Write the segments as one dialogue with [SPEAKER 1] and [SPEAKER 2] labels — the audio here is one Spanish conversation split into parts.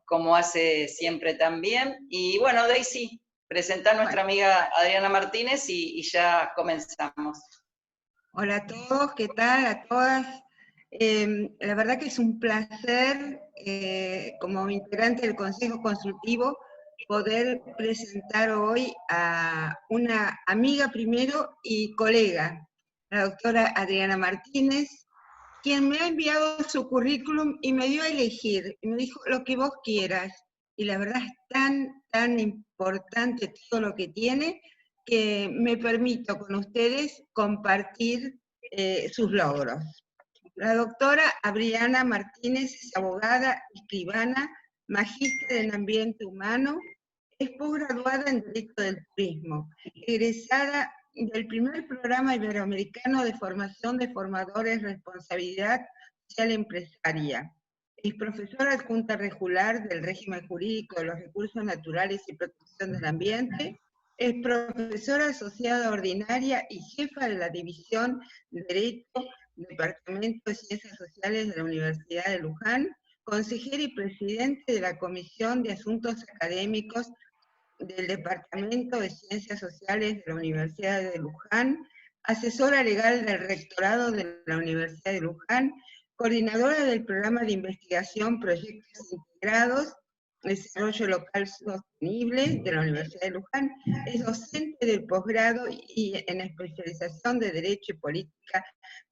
[SPEAKER 1] como hace siempre también. Y bueno, Daisy, presenta a nuestra amiga Adriana Martínez y ya comenzamos.
[SPEAKER 2] Hola a todos, ¿qué tal? A todas. La verdad que es un placer, como integrante del Consejo Consultivo, poder presentar hoy a una amiga primero y colega, la doctora Adriana Martínez, quien me ha enviado su currículum y me dio a elegir, y me dijo lo que vos quieras. Y la verdad es tan importante todo lo que tiene, que me permito con ustedes compartir sus logros. La doctora Adriana Martínez es abogada, escribana, magíster en ambiente humano, es posgraduada en Derecho del Turismo, egresada del primer programa iberoamericano de formación de formadores responsabilidad social empresaria. Es profesora adjunta regular del régimen jurídico de los recursos naturales y protección del ambiente. Es profesora asociada ordinaria y jefa de la División de Derecho, Departamento de Ciencias Sociales de la Universidad de Luján, consejera y presidente de la Comisión de Asuntos Académicos del Departamento de Ciencias Sociales de la Universidad de Luján, asesora legal del Rectorado de la Universidad de Luján, coordinadora del programa de investigación Proyectos Integrados, Desarrollo Local Sostenible de la Universidad de Luján, es docente del posgrado y en especialización de Derecho y Política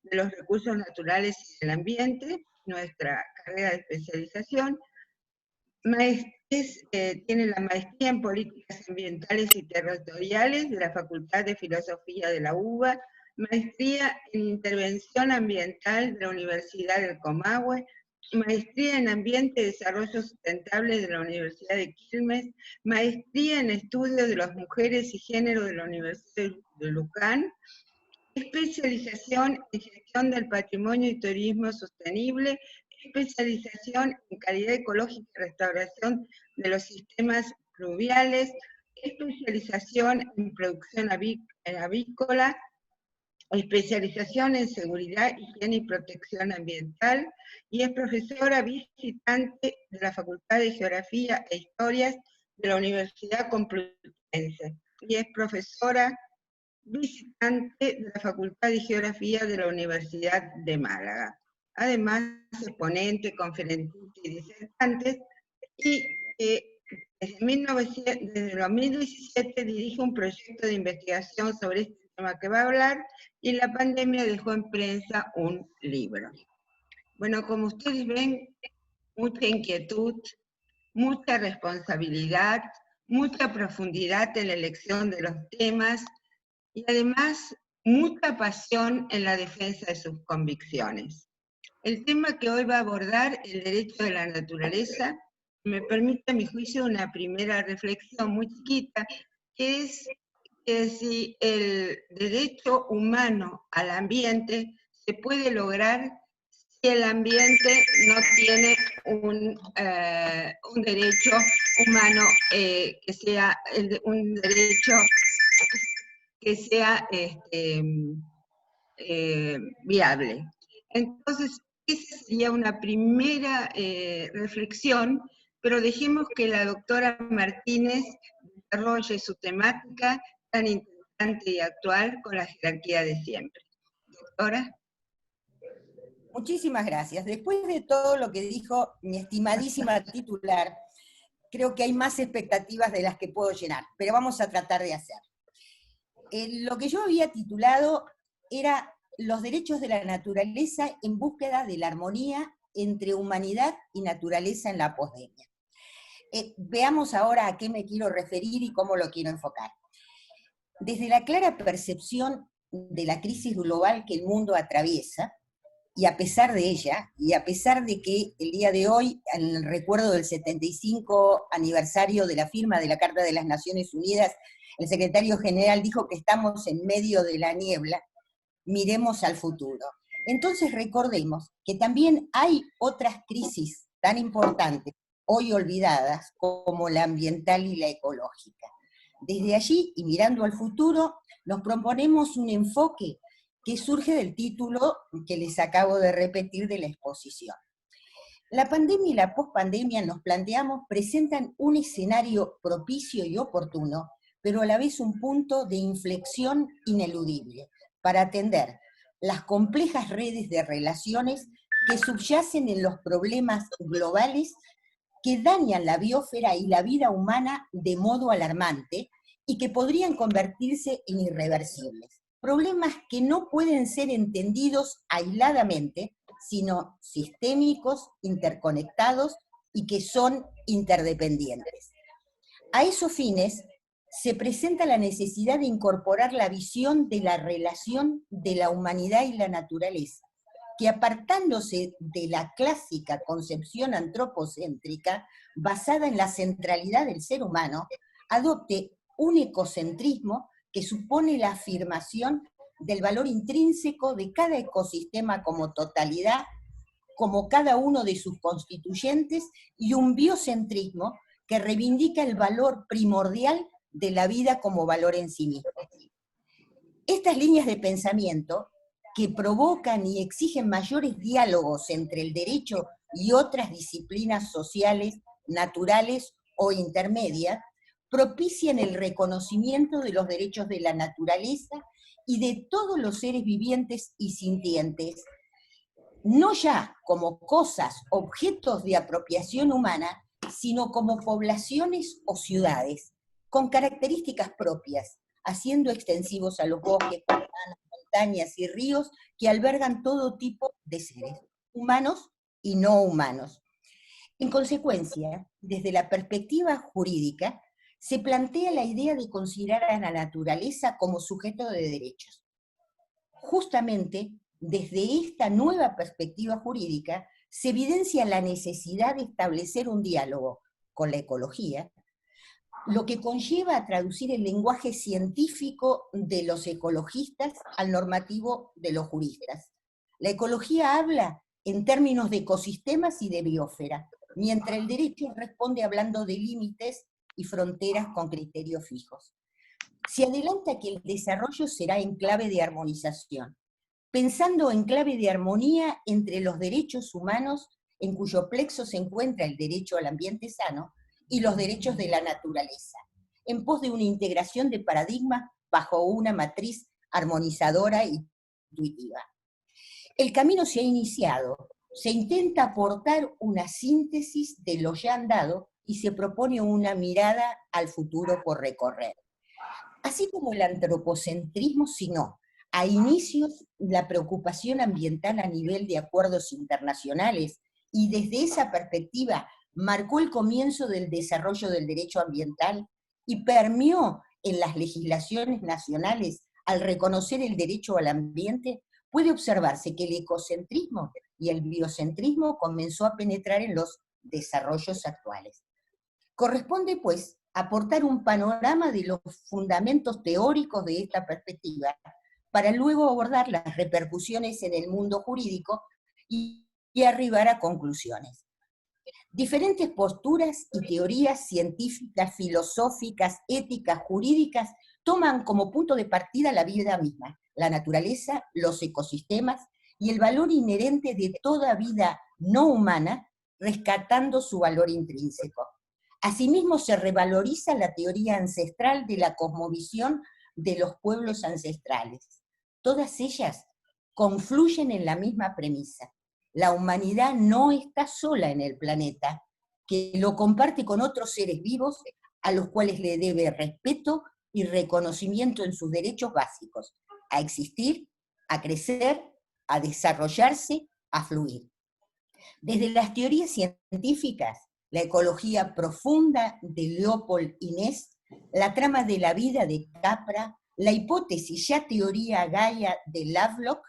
[SPEAKER 2] de los Recursos Naturales y del Ambiente, nuestra carrera de especialización. Tiene la maestría en Políticas Ambientales y Territoriales de la Facultad de Filosofía de la UBA, maestría en Intervención Ambiental de la Universidad del Comahue, maestría en Ambiente y Desarrollo Sustentable de la Universidad de Quilmes, maestría en Estudios de las Mujeres y Género de la Universidad de Luján, especialización en Gestión del Patrimonio y Turismo Sostenible, especialización en calidad ecológica y restauración de los sistemas fluviales, especialización en producción avícola, especialización en seguridad, higiene y protección ambiental, y es profesora visitante de la Facultad de Geografía e Historias de la Universidad Complutense, y es profesora visitante de la Facultad de Geografía de la Universidad de Málaga. Además, es ponente, conferencista y disertante, y desde 2017 dirige un proyecto de investigación sobre este tema que va a hablar, y la pandemia dejó en prensa un libro. Bueno, como ustedes ven, mucha inquietud, mucha responsabilidad, mucha profundidad en la elección de los temas, y además mucha pasión en la defensa de sus convicciones. El tema que hoy va a abordar, el derecho de la naturaleza, me permite a mi juicio una primera reflexión muy chiquita, que es que si el derecho humano al ambiente se puede lograr si el ambiente no tiene un derecho humano que sea un derecho que sea viable. Entonces, esa sería una primera reflexión, pero dejemos que la doctora Martínez desarrolle su temática tan interesante y actual con la jerarquía de siempre. Doctora.
[SPEAKER 3] Muchísimas gracias. Después de todo lo que dijo mi estimadísima titular, creo que hay más expectativas de las que puedo llenar, pero vamos a tratar de hacer. Lo que yo había titulado era los derechos de la naturaleza en búsqueda de la armonía entre humanidad y naturaleza en la posdemia. Veamos ahora a qué me quiero referir y cómo lo quiero enfocar. Desde la clara percepción de la crisis global que el mundo atraviesa, y a pesar de ella, y a pesar de que el día de hoy, en el recuerdo del 75 aniversario de la firma de la Carta de las Naciones Unidas, el secretario general dijo que estamos en medio de la niebla, miremos al futuro. Entonces recordemos que también hay otras crisis tan importantes, hoy olvidadas, como la ambiental y la ecológica. Desde allí, y mirando al futuro, nos proponemos un enfoque que surge del título que les acabo de repetir de la exposición. La pandemia y la pospandemia, nos planteamos, presentan un escenario propicio y oportuno, pero a la vez un punto de inflexión ineludible para atender las complejas redes de relaciones que subyacen en los problemas globales que dañan la biosfera y la vida humana de modo alarmante y que podrían convertirse en irreversibles. Problemas que no pueden ser entendidos aisladamente, sino sistémicos, interconectados y que son interdependientes. A esos fines, se presenta la necesidad de incorporar la visión de la relación de la humanidad y la naturaleza, que apartándose de la clásica concepción antropocéntrica basada en la centralidad del ser humano, adopte un ecocentrismo que supone la afirmación del valor intrínseco de cada ecosistema como totalidad, como cada uno de sus constituyentes, y un biocentrismo que reivindica el valor primordial de la vida como valor en sí mismo. Estas líneas de pensamiento que provocan y exigen mayores diálogos entre el derecho y otras disciplinas sociales, naturales o intermedias, propician el reconocimiento de los derechos de la naturaleza y de todos los seres vivientes y sintientes, no ya como cosas, objetos de apropiación humana, sino como poblaciones o ciudades, con características propias, haciendo extensivos a los bosques, pantanos, montañas y ríos que albergan todo tipo de seres, humanos y no humanos. En consecuencia, desde la perspectiva jurídica, se plantea la idea de considerar a la naturaleza como sujeto de derechos. Justamente, desde esta nueva perspectiva jurídica, se evidencia la necesidad de establecer un diálogo con la ecología, lo que conlleva a traducir el lenguaje científico de los ecologistas al normativo de los juristas. La ecología habla en términos de ecosistemas y de biosfera, mientras el derecho responde hablando de límites y fronteras con criterios fijos. Se adelanta que el desarrollo será en clave de armonización, pensando en clave de armonía entre los derechos humanos, en cuyo plexo se encuentra el derecho al ambiente sano, y los derechos de la naturaleza, en pos de una integración de paradigmas bajo una matriz armonizadora y intuitiva. El camino se ha iniciado, se intenta aportar una síntesis de lo ya andado y se propone una mirada al futuro por recorrer. Así como el antropocentrismo signó a inicios la preocupación ambiental a nivel de acuerdos internacionales y desde esa perspectiva marcó el comienzo del desarrollo del derecho ambiental y permeó en las legislaciones nacionales al reconocer el derecho al ambiente, puede observarse que el ecocentrismo y el biocentrismo comenzó a penetrar en los desarrollos actuales. Corresponde, pues, aportar un panorama de los fundamentos teóricos de esta perspectiva para luego abordar las repercusiones en el mundo jurídico y arribar a conclusiones. Diferentes posturas y teorías científicas, filosóficas, éticas, jurídicas, toman como punto de partida la vida misma, la naturaleza, los ecosistemas y el valor inherente de toda vida no humana, rescatando su valor intrínseco. Asimismo, se revaloriza la teoría ancestral de la cosmovisión de los pueblos ancestrales. Todas ellas confluyen en la misma premisa. La humanidad no está sola en el planeta, que lo comparte con otros seres vivos a los cuales le debe respeto y reconocimiento en sus derechos básicos, a existir, a crecer, a desarrollarse, a fluir. Desde las teorías científicas, la ecología profunda de Leopold Inés, la trama de la vida de Capra, la hipótesis ya teoría Gaia de Lovelock,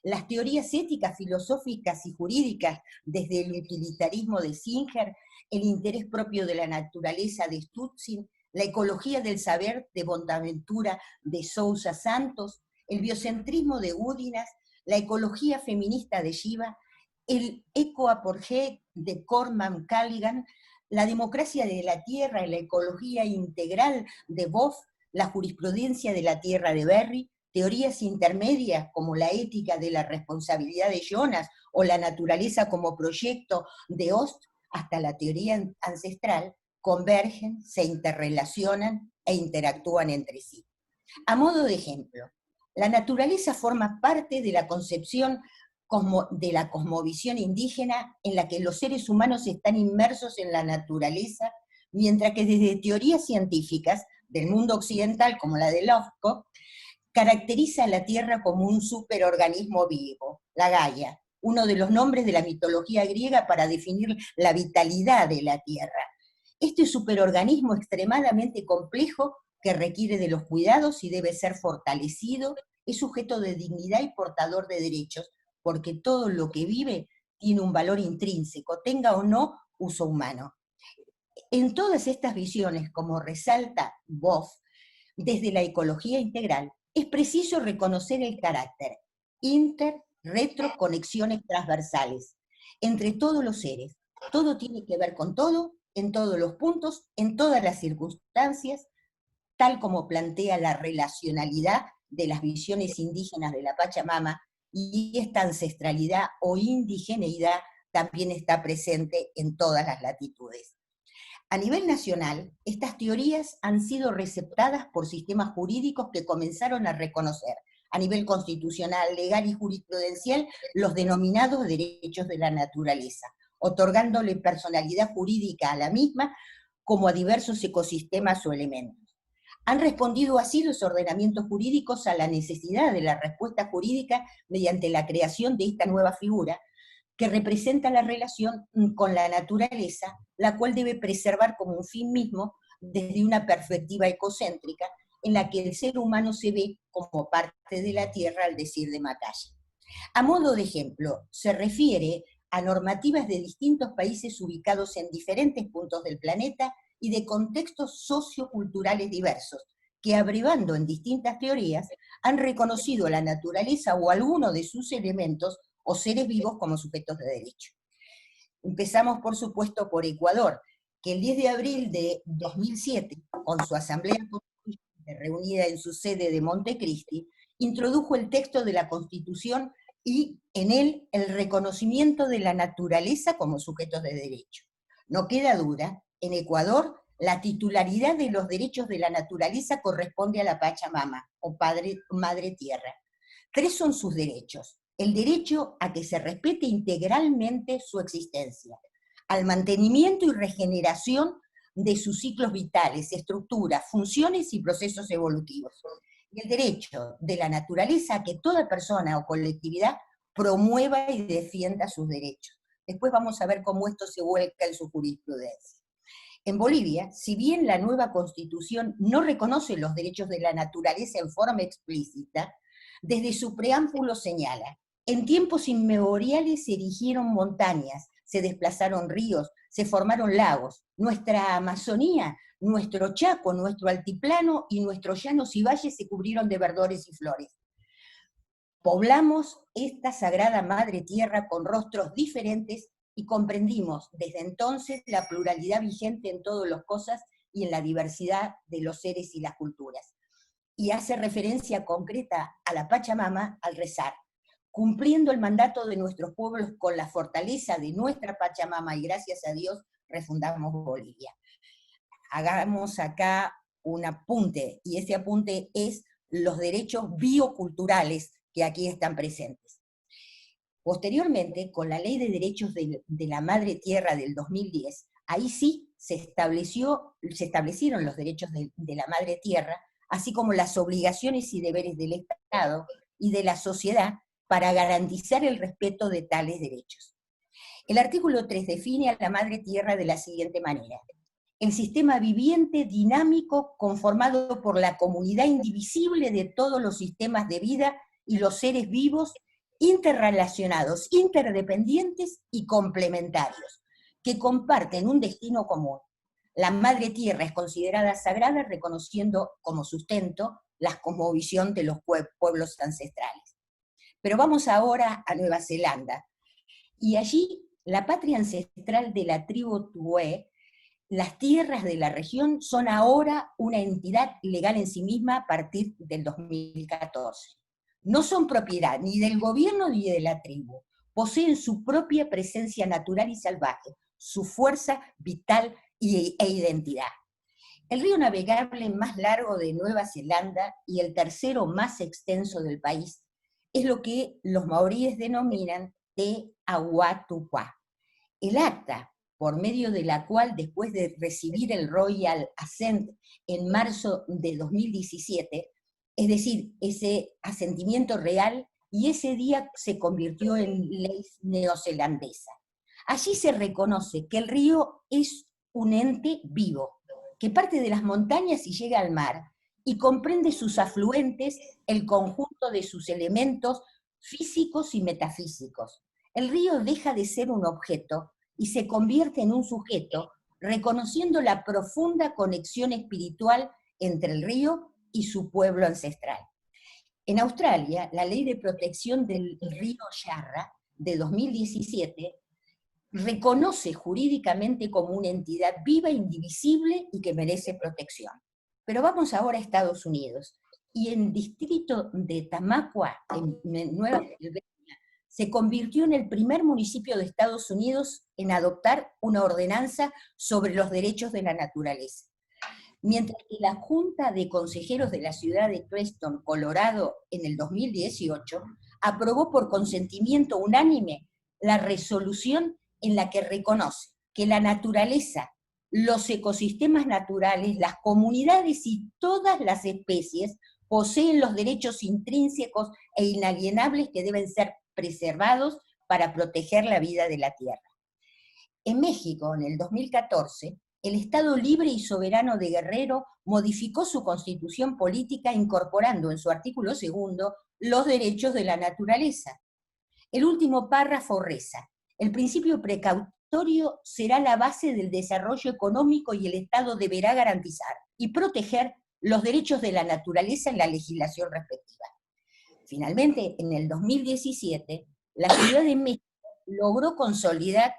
[SPEAKER 3] las teorías éticas, filosóficas y jurídicas desde el utilitarismo de Singer, el interés propio de la naturaleza de Stutzin, la ecología del saber de Bonaventura de Sousa Santos, el biocentrismo de Údinas, la ecología feminista de Shiva, el ecoaporgé de Corman Callaghan, la democracia de la tierra y la ecología integral de Boff, la jurisprudencia de la tierra de Berry, teorías intermedias como la ética de la responsabilidad de Jonas o la naturaleza como proyecto de Ost, hasta la teoría ancestral, convergen, se interrelacionan e interactúan entre sí. A modo de ejemplo, la naturaleza forma parte de la concepción de la cosmovisión indígena en la que los seres humanos están inmersos en la naturaleza, mientras que desde teorías científicas del mundo occidental, como la de Lovelock, caracteriza a la Tierra como un superorganismo vivo, la Gaia, uno de los nombres de la mitología griega para definir la vitalidad de la Tierra. Este superorganismo extremadamente complejo, que requiere de los cuidados y debe ser fortalecido, es sujeto de dignidad y portador de derechos, porque todo lo que vive tiene un valor intrínseco, tenga o no uso humano. En todas estas visiones, como resalta Boff, desde la ecología integral, es preciso reconocer el carácter retroconexiones transversales entre todos los seres. Todo tiene que ver con todo, en todos los puntos, en todas las circunstancias, tal como plantea la relacionalidad de las visiones indígenas de la Pachamama, y esta ancestralidad o indigeneidad también está presente en todas las latitudes. A nivel nacional, estas teorías han sido receptadas por sistemas jurídicos que comenzaron a reconocer, a nivel constitucional, legal y jurisprudencial, los denominados derechos de la naturaleza, otorgándole personalidad jurídica a la misma como a diversos ecosistemas o elementos. Han respondido así los ordenamientos jurídicos a la necesidad de la respuesta jurídica mediante la creación de esta nueva figura, que representa la relación con la naturaleza, la cual debe preservar como un fin mismo desde una perspectiva ecocéntrica, en la que el ser humano se ve como parte de la tierra, al decir de Macaya. A modo de ejemplo, se refiere a normativas de distintos países ubicados en diferentes puntos del planeta y de contextos socioculturales diversos, que abrevando en distintas teorías, han reconocido a la naturaleza o alguno de sus elementos o seres vivos como sujetos de derecho. Empezamos, por supuesto, por Ecuador, que el 10 de abril de 2007, con su Asamblea Constituyente reunida en su sede de Montecristi, introdujo el texto de la Constitución y en él el reconocimiento de la naturaleza como sujetos de derecho. No queda duda, en Ecuador la titularidad de los derechos de la naturaleza corresponde a la Pachamama, o Madre Tierra. 3 son sus derechos: el derecho a que se respete integralmente su existencia, al mantenimiento y regeneración de sus ciclos vitales, estructuras, funciones y procesos evolutivos, y el derecho de la naturaleza a que toda persona o colectividad promueva y defienda sus derechos. Después vamos a ver cómo esto se vuelca en su jurisprudencia. En Bolivia, si bien la nueva Constitución no reconoce los derechos de la naturaleza en forma explícita, desde su preámbulo señala: en tiempos inmemoriales se erigieron montañas, se desplazaron ríos, se formaron lagos. Nuestra Amazonía, nuestro Chaco, nuestro altiplano y nuestros llanos y valles se cubrieron de verdores y flores. Poblamos esta sagrada madre tierra con rostros diferentes y comprendimos desde entonces la pluralidad vigente en todas las cosas y en la diversidad de los seres y las culturas. Y hace referencia concreta a la Pachamama al rezar: cumpliendo el mandato de nuestros pueblos con la fortaleza de nuestra Pachamama, y gracias a Dios refundamos Bolivia. Hagamos acá un apunte, y ese apunte es los derechos bioculturales que aquí están presentes. Posteriormente, con la Ley de Derechos de la Madre Tierra del 2010, ahí sí se establecieron los derechos de la Madre Tierra, así como las obligaciones y deberes del Estado y de la sociedad para garantizar el respeto de tales derechos. El artículo 3 define a la Madre Tierra de la siguiente manera: el sistema viviente dinámico conformado por la comunidad indivisible de todos los sistemas de vida y los seres vivos interrelacionados, interdependientes y complementarios, que comparten un destino común. La Madre Tierra es considerada sagrada, reconociendo como sustento la cosmovisión de los pueblos ancestrales. Pero vamos ahora a Nueva Zelanda, y allí la patria ancestral de la tribu Tu'e las tierras de la región son ahora una entidad legal en sí misma a partir del 2014. No son propiedad ni del gobierno ni de la tribu. Poseen su propia presencia natural y salvaje, su fuerza vital e identidad. El río navegable más largo de Nueva Zelanda y el tercero más extenso del país es lo que los maoríes denominan Te Awatupá. El acta por medio de la cual, después de recibir el Royal Assent en marzo de 2017, es decir, ese asentimiento real, y ese día se convirtió en ley neozelandesa. Allí se reconoce que el río es un ente vivo, que parte de las montañas y llega al mar, y comprende sus afluentes, el conjunto de sus elementos físicos y metafísicos. El río deja de ser un objeto y se convierte en un sujeto, reconociendo la profunda conexión espiritual entre el río y su pueblo ancestral. En Australia, la Ley de Protección del Río Yarra de 2017 reconoce jurídicamente como una entidad viva, indivisible y que merece protección. Pero vamos ahora a Estados Unidos. Y en el distrito de Tamaqua, en Nueva Zelanda, se convirtió en el primer municipio de Estados Unidos en adoptar una ordenanza sobre los derechos de la naturaleza. Mientras que la Junta de Consejeros de la ciudad de Creston, Colorado, en el 2018, aprobó por consentimiento unánime la resolución en la que reconoce que la naturaleza, los ecosistemas naturales, las comunidades y todas las especies poseen los derechos intrínsecos e inalienables que deben ser preservados para proteger la vida de la Tierra. En México, en el 2014, el Estado libre y soberano de Guerrero modificó su constitución política incorporando en su artículo 2 los derechos de la naturaleza. El último párrafo reza: el principio precautorio será la base del desarrollo económico y el Estado deberá garantizar y proteger los derechos de la naturaleza en la legislación respectiva. Finalmente, en el 2017, la Ciudad de México logró consolidar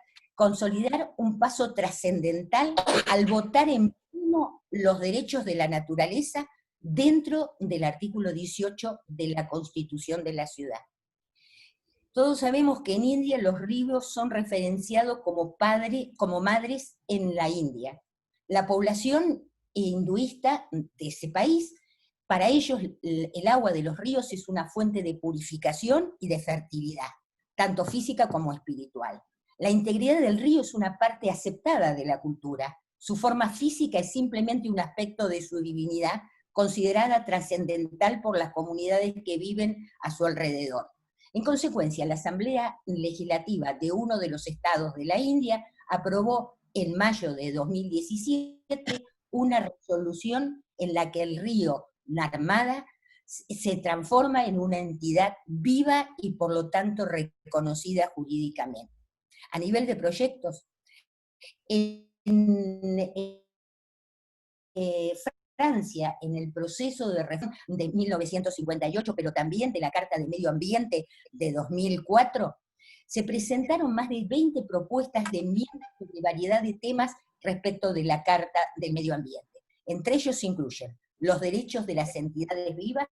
[SPEAKER 3] un paso trascendental al votar en pleno los derechos de la naturaleza dentro del artículo 18 de la Constitución de la ciudad. Todos sabemos que en India los ríos son referenciados como madres en la India. La población hinduista de ese país, para ellos el agua de los ríos es una fuente de purificación y de fertilidad, tanto física como espiritual. La integridad del río es una parte aceptada de la cultura. Su forma física es simplemente un aspecto de su divinidad, considerada trascendental por las comunidades que viven a su alrededor. En consecuencia, la Asamblea Legislativa de uno de los estados de la India aprobó en mayo de 2017 una resolución en la que el río Narmada se transforma en una entidad viva y por lo tanto reconocida jurídicamente. A nivel de proyectos, Francia, en el proceso de reforma de 1958, pero también de la Carta de Medio Ambiente de 2004, se presentaron más de 20 propuestas de enmiendas de variedad de temas respecto de la Carta del Medio Ambiente. Entre ellos se incluyen los derechos de las entidades vivas,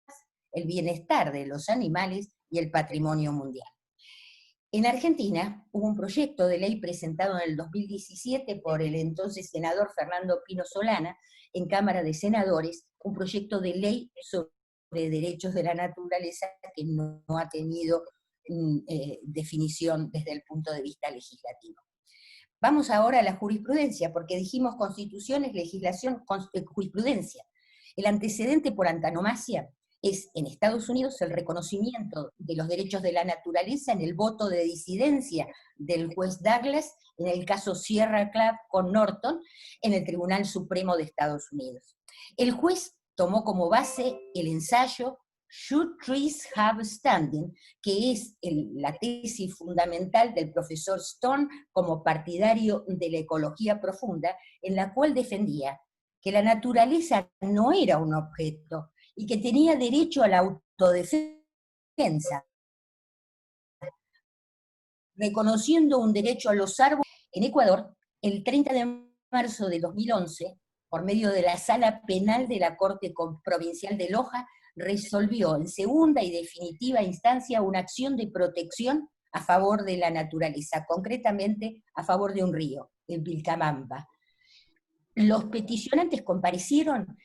[SPEAKER 3] el bienestar de los animales y el patrimonio mundial. En Argentina hubo un proyecto de ley presentado en el 2017 por el entonces senador Fernando Pino Solana en Cámara de Senadores, un proyecto de ley sobre derechos de la naturaleza que no ha tenido definición desde el punto de vista legislativo. Vamos ahora a la jurisprudencia, porque dijimos constituciones, legislación, jurisprudencia. El antecedente por antonomasia es en Estados Unidos el reconocimiento de los derechos de la naturaleza en el voto de disidencia del juez Douglas en el caso Sierra Club con Norton en el Tribunal Supremo de Estados Unidos. El juez tomó como base el ensayo Should Trees Have Standing, que es la tesis fundamental del profesor Stone como partidario de la ecología profunda, en la cual defendía que la naturaleza no era un objeto, y que tenía derecho a la autodefensa, reconociendo un derecho a los árboles. En Ecuador, el 30 de marzo de 2011, por medio de la Sala Penal de la Corte Provincial de Loja, resolvió en segunda y definitiva instancia una acción de protección a favor de la naturaleza, concretamente a favor de un río, el Vilcabamba. Los peticionantes comparecieron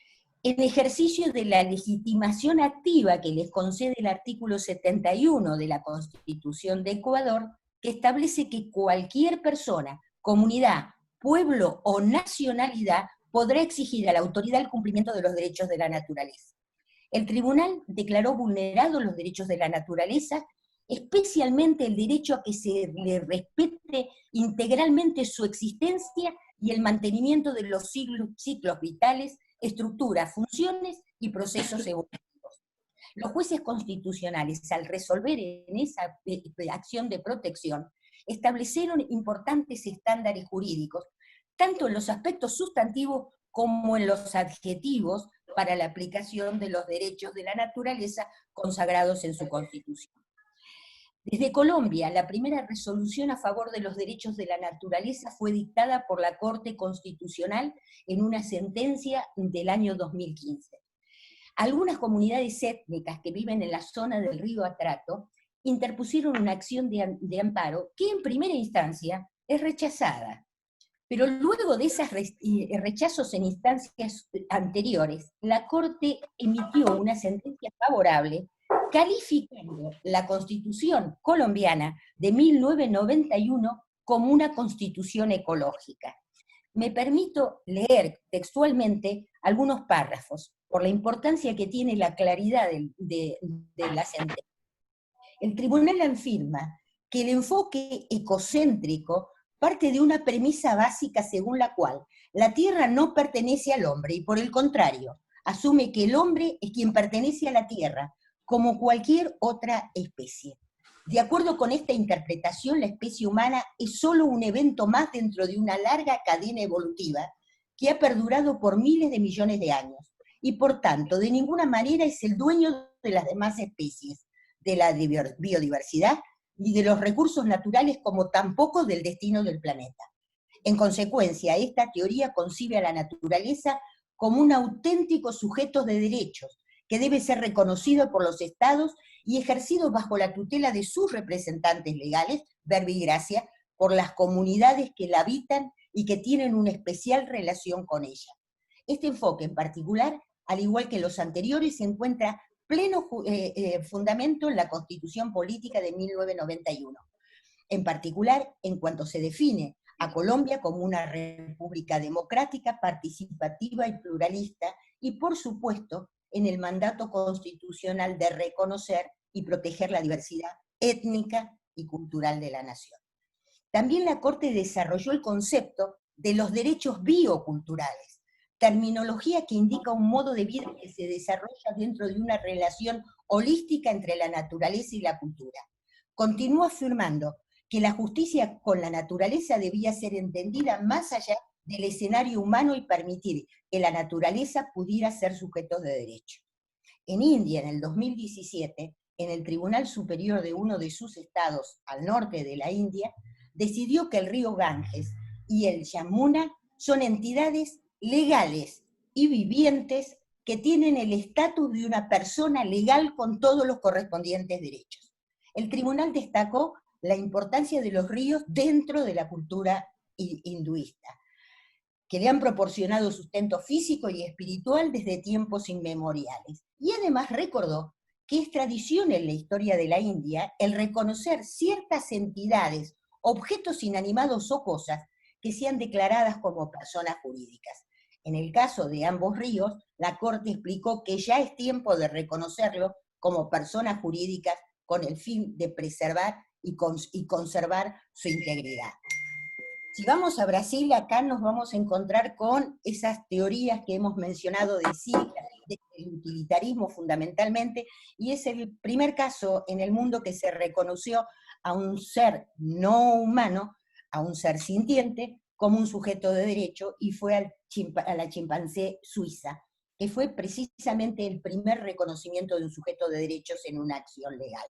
[SPEAKER 3] en ejercicio de la legitimación activa que les concede el artículo 71 de la Constitución de Ecuador, que establece que cualquier persona, comunidad, pueblo o nacionalidad podrá exigir a la autoridad el cumplimiento de los derechos de la naturaleza. El tribunal declaró vulnerados los derechos de la naturaleza, especialmente el derecho a que se le respete integralmente su existencia y el mantenimiento de los ciclos vitales, estructuras, funciones y procesos evolutivos. Los jueces constitucionales, al resolver en esa acción de protección, establecieron importantes estándares jurídicos, tanto en los aspectos sustantivos como en los adjetivos, para la aplicación de los derechos de la naturaleza consagrados en su Constitución. Desde Colombia, la primera resolución a favor de los derechos de la naturaleza fue dictada por la Corte Constitucional en una sentencia del año 2015. Algunas comunidades étnicas que viven en la zona del río Atrato interpusieron una acción de amparo que en primera instancia es rechazada. Pero luego de esos rechazos en instancias anteriores, la Corte emitió una sentencia favorable calificando la Constitución colombiana de 1991 como una constitución ecológica. Me permito leer textualmente algunos párrafos, por la importancia que tiene la claridad de la sentencia. El tribunal afirma que el enfoque ecocéntrico parte de una premisa básica según la cual la tierra no pertenece al hombre y por el contrario, asume que el hombre es quien pertenece a la tierra, como cualquier otra especie. De acuerdo con esta interpretación, la especie humana es solo un evento más dentro de una larga cadena evolutiva que ha perdurado por miles de millones de años, y por tanto, de ninguna manera es el dueño de las demás especies, de la biodiversidad, ni de los recursos naturales, como tampoco del destino del planeta. En consecuencia, esta teoría concibe a la naturaleza como un auténtico sujeto de derechos, que debe ser reconocido por los estados y ejercido bajo la tutela de sus representantes legales, verbi y gracia, por las comunidades que la habitan y que tienen una especial relación con ella. Este enfoque en particular, al igual que los anteriores, se encuentra pleno fundamento en la Constitución Política de 1991. En particular, en cuanto se define a Colombia como una república democrática, participativa y pluralista, y por supuesto, en el mandato constitucional de reconocer y proteger la diversidad étnica y cultural de la nación. También la Corte desarrolló el concepto de los derechos bioculturales, terminología que indica un modo de vida que se desarrolla dentro de una relación holística entre la naturaleza y la cultura. Continúa afirmando que la justicia con la naturaleza debía ser entendida más allá del escenario humano y permitir que la naturaleza pudiera ser sujeto de derecho. En India, en el 2017, en el Tribunal Superior de uno de sus estados al norte de la India, decidió que el río Ganges y el Yamuna son entidades legales y vivientes que tienen el estatus de una persona legal con todos los correspondientes derechos. El tribunal destacó la importancia de los ríos dentro de la cultura hinduista, que le han proporcionado sustento físico y espiritual desde tiempos inmemoriales. Y además recordó que es tradición en la historia de la India el reconocer ciertas entidades, objetos inanimados o cosas que sean declaradas como personas jurídicas. En el caso de ambos ríos, la Corte explicó que ya es tiempo de reconocerlos como personas jurídicas con el fin de preservar y conservar su integridad. Si vamos a Brasil, acá nos vamos a encontrar con esas teorías que hemos mencionado de siglas, del utilitarismo fundamentalmente, y es el primer caso en el mundo que se reconoció a un ser no humano, a un ser sintiente, como un sujeto de derecho, y fue a la chimpancé suiza, que fue precisamente el primer reconocimiento de un sujeto de derechos en una acción legal.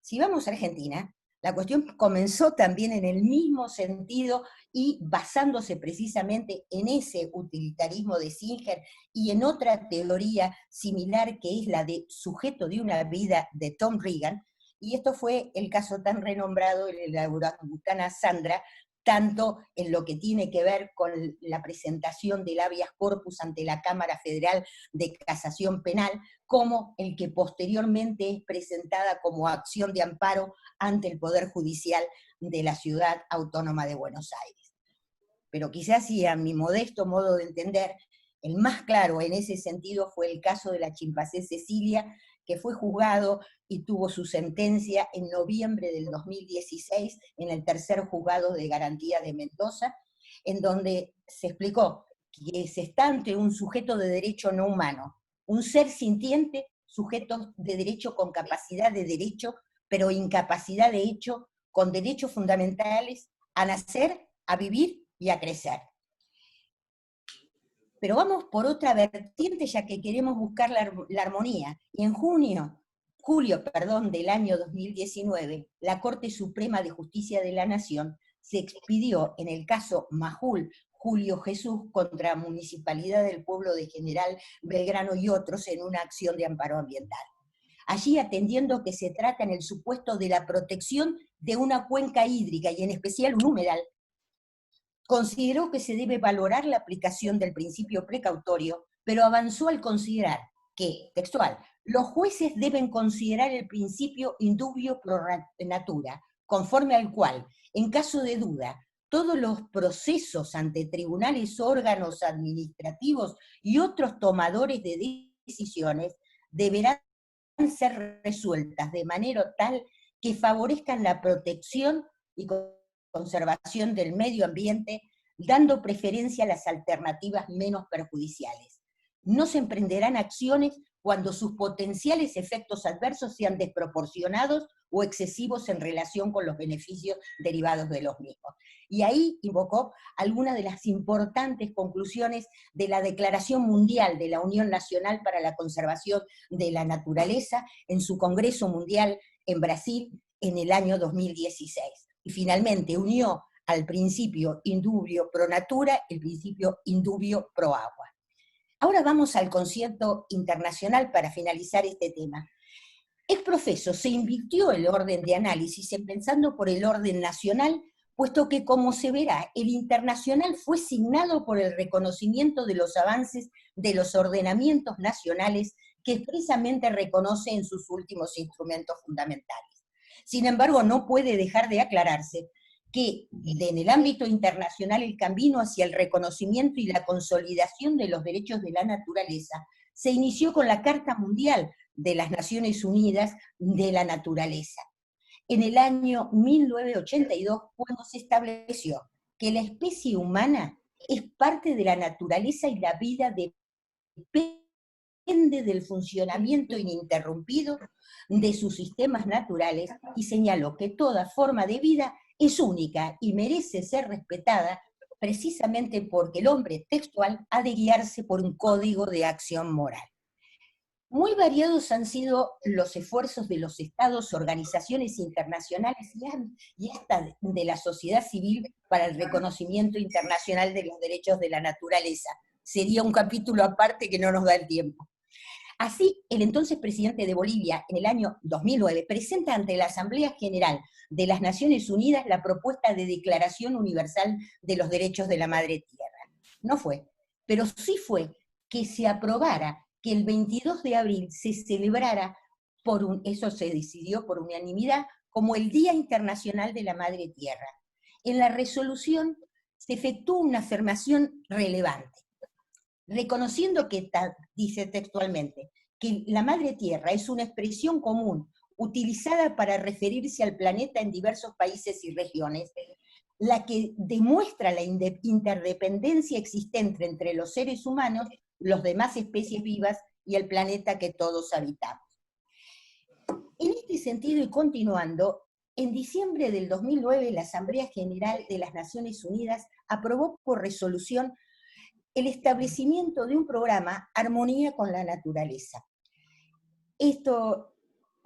[SPEAKER 3] Si vamos a Argentina, La cuestión comenzó también en el mismo sentido y basándose precisamente en ese utilitarismo de Singer y en otra teoría similar que es la de sujeto de una vida de Tom Regan, y esto fue el caso tan renombrado de la orangutana Sandra, tanto en lo que tiene que ver con la presentación del habeas corpus ante la Cámara Federal de Casación Penal, como el que posteriormente es presentada como acción de amparo ante el Poder Judicial de la Ciudad Autónoma de Buenos Aires. Pero quizás, y a mi modesto modo de entender, el más claro en ese sentido fue el caso de la chimpancé Cecilia, que fue juzgado y tuvo su sentencia en noviembre del 2016 en el tercer juzgado de garantía de Mendoza, en donde se explicó que se está ante un sujeto de derecho no humano, un ser sintiente, sujeto de derecho con capacidad de derecho, pero incapacidad de hecho, con derechos fundamentales a nacer, a vivir y a crecer. Pero vamos por otra vertiente, ya que queremos buscar la armonía. Y en julio del año 2019, la Corte Suprema de Justicia de la Nación se expidió en el caso Majul Julio Jesús contra Municipalidad del Pueblo de General Belgrano y otros en una acción de amparo ambiental. Allí, atendiendo que se trata en el supuesto de la protección de una cuenca hídrica y en especial un humedal, consideró que se debe valorar la aplicación del principio precautorio, pero avanzó al considerar que, textual, los jueces deben considerar el principio indubio pro natura, conforme al cual, en caso de duda, todos los procesos ante tribunales, órganos administrativos y otros tomadores de decisiones deberán ser resueltas de manera tal que favorezcan la protección y conservación del medio ambiente, dando preferencia a las alternativas menos perjudiciales. No se emprenderán acciones cuando sus potenciales efectos adversos sean desproporcionados o excesivos en relación con los beneficios derivados de los mismos. Y ahí invocó algunas de las importantes conclusiones de la Declaración Mundial de la Unión Nacional para la Conservación de la Naturaleza en su Congreso Mundial en Brasil en el año 2016. Y finalmente unió al principio indubio pro natura el principio indubio pro agua. Ahora vamos al concierto internacional para finalizar este tema. Ex profeso se invirtió el orden de análisis empezando por el orden nacional, puesto que, como se verá, el internacional fue signado por el reconocimiento de los avances de los ordenamientos nacionales que expresamente reconoce en sus últimos instrumentos fundamentales. Sin embargo, no puede dejar de aclararse que en el ámbito internacional el camino hacia el reconocimiento y la consolidación de los derechos de la naturaleza se inició con la Carta Mundial de las Naciones Unidas de la Naturaleza. En el año 1982, cuando se estableció que la especie humana es parte de la naturaleza y la vida depende del funcionamiento ininterrumpido de sus sistemas naturales, y señaló que toda forma de vida es única y merece ser respetada precisamente porque el hombre, textual, ha de guiarse por un código de acción moral. Muy variados han sido los esfuerzos de los estados, organizaciones internacionales y hasta de la sociedad civil para el reconocimiento internacional de los derechos de la naturaleza. Sería un capítulo aparte que no nos da el tiempo. Así, el entonces presidente de Bolivia, en el año 2009, presenta ante la Asamblea General de las Naciones Unidas la propuesta de Declaración Universal de los Derechos de la Madre Tierra. No fue, pero sí fue que se aprobara que el 22 de abril se celebrara, eso se decidió por unanimidad, como el Día Internacional de la Madre Tierra. En la resolución se efectuó una afirmación relevante, reconociendo que, dice textualmente, que la Madre Tierra es una expresión común utilizada para referirse al planeta en diversos países y regiones, la que demuestra la interdependencia existente entre los seres humanos, los demás especies vivas y el planeta que todos habitamos. En este sentido, y continuando, en diciembre del 2009 la Asamblea General de las Naciones Unidas aprobó por resolución el establecimiento de un programa Armonía con la Naturaleza. Esto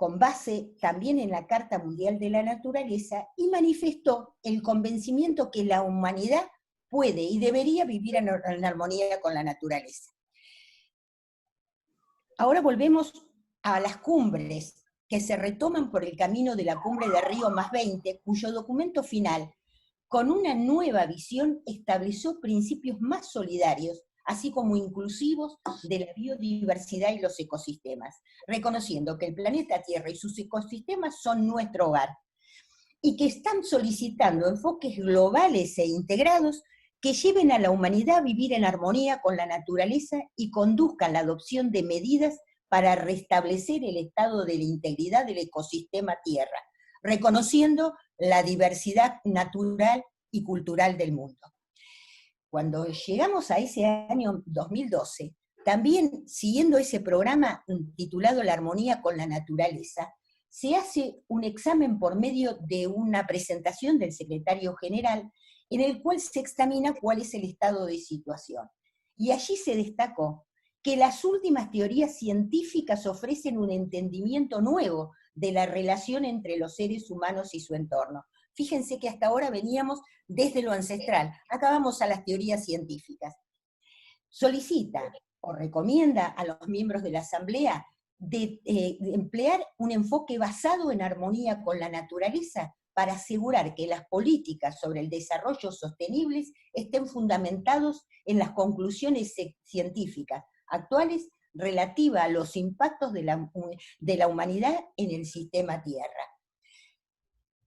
[SPEAKER 3] con base también en la Carta Mundial de la Naturaleza, y manifestó el convencimiento que la humanidad puede y debería vivir en armonía con la naturaleza. Ahora volvemos a las cumbres, que se retoman por el camino de la cumbre de Río +20, cuyo documento final, con una nueva visión, estableció principios más solidarios, así como inclusivos, de la biodiversidad y los ecosistemas, reconociendo que el planeta Tierra y sus ecosistemas son nuestro hogar, y que están solicitando enfoques globales e integrados que lleven a la humanidad a vivir en armonía con la naturaleza y conduzcan la adopción de medidas para restablecer el estado de la integridad del ecosistema Tierra, reconociendo la diversidad natural y cultural del mundo. Cuando llegamos a ese año 2012, también siguiendo ese programa titulado La armonía con la naturaleza, se hace un examen por medio de una presentación del secretario general en el cual se examina cuál es el estado de situación. Y allí se destacó que las últimas teorías científicas ofrecen un entendimiento nuevo de la relación entre los seres humanos y su entorno. Fíjense que hasta ahora veníamos desde lo ancestral, acá vamos a las teorías científicas. Solicita o recomienda a los miembros de la Asamblea de emplear un enfoque basado en armonía con la naturaleza para asegurar que las políticas sobre el desarrollo sostenible estén fundamentados en las conclusiones científicas actuales relativas a los impactos de la humanidad en el sistema Tierra.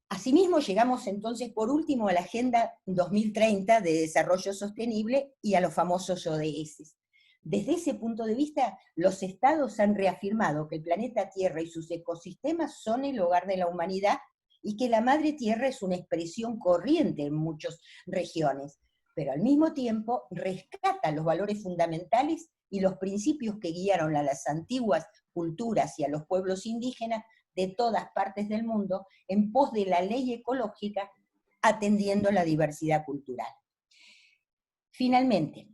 [SPEAKER 3] Asimismo, llegamos entonces por último a la Agenda 2030 de Desarrollo Sostenible y a los famosos ODS. Desde ese punto de vista, los estados han reafirmado que el planeta Tierra y sus ecosistemas son el hogar de la humanidad y que la Madre Tierra es una expresión corriente en muchas regiones, pero al mismo tiempo rescata los valores fundamentales y los principios que guiaron a las antiguas culturas y a los pueblos indígenas de todas partes del mundo en pos de la ley ecológica, atendiendo la diversidad cultural. Finalmente,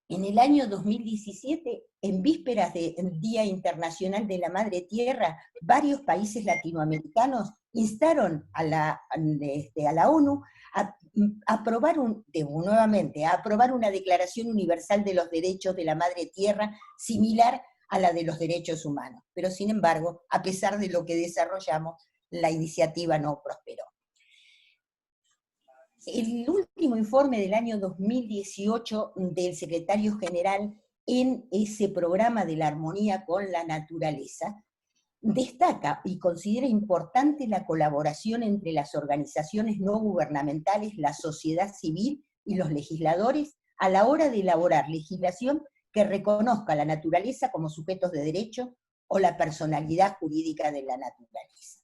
[SPEAKER 3] en el año 2017, en vísperas del Día Internacional de la Madre Tierra, varios países latinoamericanos instaron a la ONU a aprobar una Declaración Universal de los Derechos de la Madre Tierra similar a la de los derechos humanos. Pero sin embargo, a pesar de lo que desarrollamos, la iniciativa no prosperó. El último informe del año 2018 del secretario general en ese programa de la armonía con la naturaleza destaca y considera importante la colaboración entre las organizaciones no gubernamentales, la sociedad civil y los legisladores a la hora de elaborar legislación que reconozca la naturaleza como sujetos de derecho o la personalidad jurídica de la naturaleza.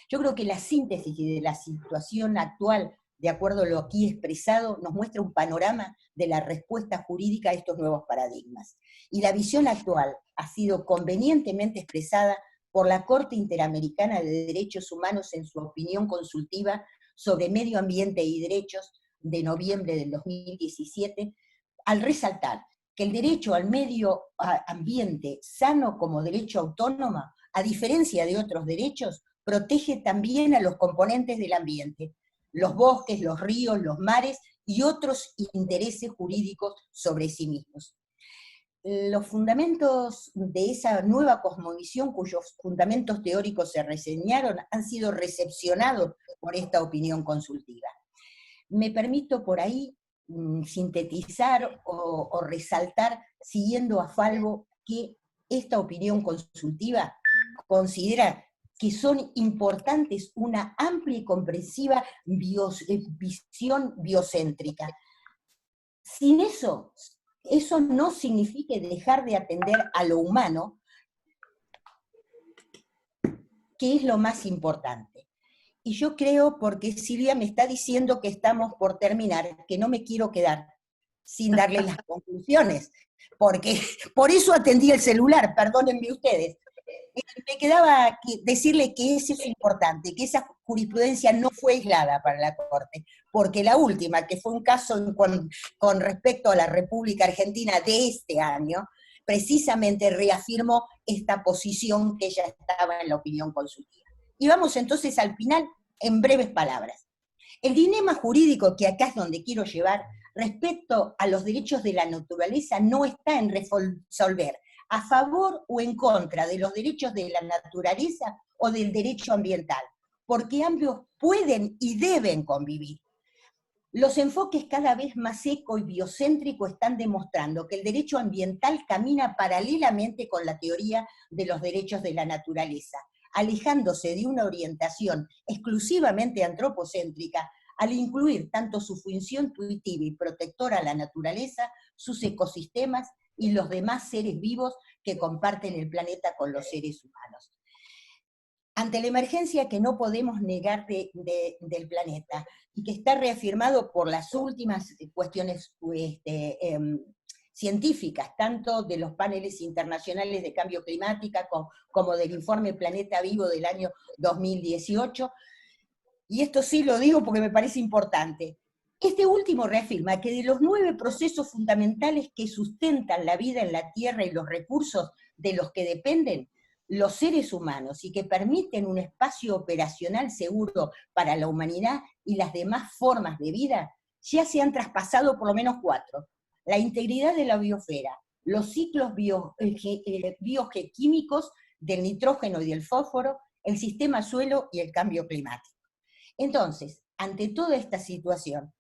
[SPEAKER 3] Yo creo que la síntesis de la situación actual, de acuerdo a lo aquí expresado, nos muestra un panorama de la respuesta jurídica a estos nuevos paradigmas. Y la visión actual ha sido convenientemente expresada por la Corte Interamericana de Derechos Humanos en su opinión consultiva sobre medio ambiente y derechos de noviembre del 2017, al resaltar que el derecho al medio ambiente sano como derecho autónomo, a diferencia de otros derechos, protege también a los componentes del ambiente, los bosques, los ríos, los mares y otros intereses jurídicos sobre sí mismos. Los fundamentos de esa nueva cosmovisión, cuyos fundamentos teóricos se reseñaron, han sido recepcionados por esta opinión consultiva. Me permito por ahí sintetizar o resaltar, siguiendo a Falvo, que esta opinión consultiva considera que son importantes una amplia y comprensiva visión biocéntrica. Sin eso no significa dejar de atender a lo humano, que es lo más importante. Y yo creo, porque Silvia me está diciendo que estamos por terminar, que no me quiero quedar sin darle las conclusiones, porque por eso atendí el celular, perdónenme ustedes. Me quedaba decirle que eso es importante, que esa jurisprudencia no fue aislada para la Corte, porque la última, que fue un caso con respecto a la República Argentina de este año, precisamente reafirmó esta posición que ya estaba en la opinión consultiva. Y vamos entonces al final, en breves palabras. El dilema jurídico que acá es donde quiero llevar respecto a los derechos de la naturaleza no está en resolver a favor o en contra de los derechos de la naturaleza o del derecho ambiental, porque ambos pueden y deben convivir. Los enfoques cada vez más eco y biocéntrico están demostrando que el derecho ambiental camina paralelamente con la teoría de los derechos de la naturaleza, alejándose de una orientación exclusivamente antropocéntrica al incluir tanto su función intuitiva y protectora a la naturaleza, sus ecosistemas y los demás seres vivos que comparten el planeta con los seres humanos. Ante la emergencia que no podemos negar del planeta, y que está reafirmado por las últimas cuestiones científicas, tanto de los paneles internacionales de cambio climático como del informe Planeta Vivo del año 2018, y esto sí lo digo porque me parece importante. Este último reafirma que de los 9 procesos fundamentales que sustentan la vida en la Tierra y los recursos de los que dependen los seres humanos y que permiten un espacio operacional seguro para la humanidad y las demás formas de vida, ya se han traspasado por lo menos 4. La integridad de la biosfera, los ciclos biogequímicos del nitrógeno y del fósforo, el sistema suelo y el cambio climático. Entonces, ante toda esta situación,